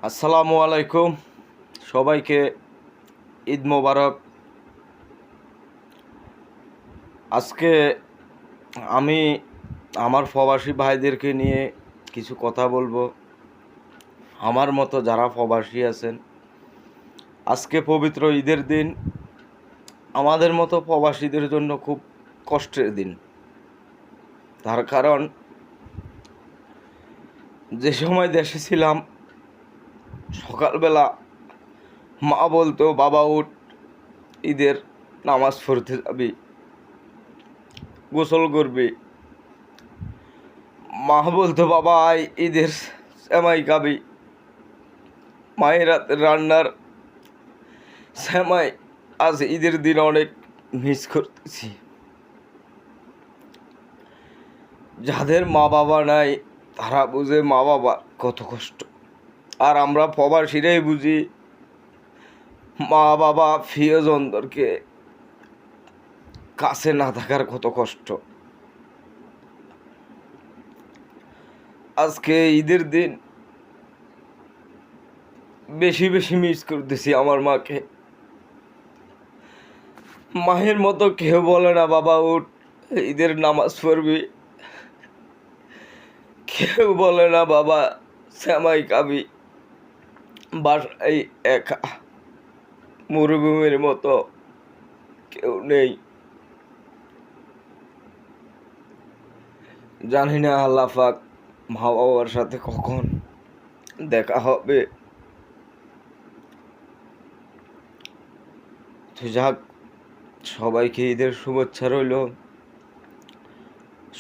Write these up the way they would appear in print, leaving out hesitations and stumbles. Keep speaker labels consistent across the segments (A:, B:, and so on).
A: আসসালামু আলাইকুম, সবাইকে ঈদ মোবারক। আজকে আমি আমার প্রবাসী ভাইদেরকে নিয়ে কিছু কথা বলবো। আমার মতো যারা প্রবাসী আছেন, আজকে পবিত্র ঈদের দিন আমাদের মতো প্রবাসীদের জন্য খুব কষ্টের দিন। তার কারণ, যে সময় দেশে ছিলাম সকালবেলা মা বলতো, বাবা উঠ, ঈদের নামাজ পড়তে যাবি, গোসল করবি। মা বলতো, বাবা আয়, ঈদের সেমাই খাবি। মায়ের হাতের রান্নার সেমাই আজ ঈদের দিন অনেক মিস করতেছি। যাদের মা বাবা নাই তারা বুঝে মা বাবা কত কষ্ট, আর আমরা প্রবাসীরাই বুঝি মা বাবা প্রিয়জনদেরকে কাছে না থাকার কত কষ্ট। আজকে ঈদের দিন বেশি বেশি মিস করতেছি আমার মাকে। মায়ের মতো কেউ বলে না, বাবা উঠ, ঈদের নামাজ পড়বি। কেউ বলে না, বাবা সেমাই খাবি। বাসায় একা মরুভূমির মতো কেউ নেই। জানি না আল্লাহ পাক মা বাবার সাথে কখন দেখা হবে। তো যাক, সবাইকে ঈদের শুভেচ্ছা রইল।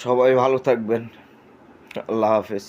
A: সবাই ভালো থাকবেন। আল্লাহ হাফেজ।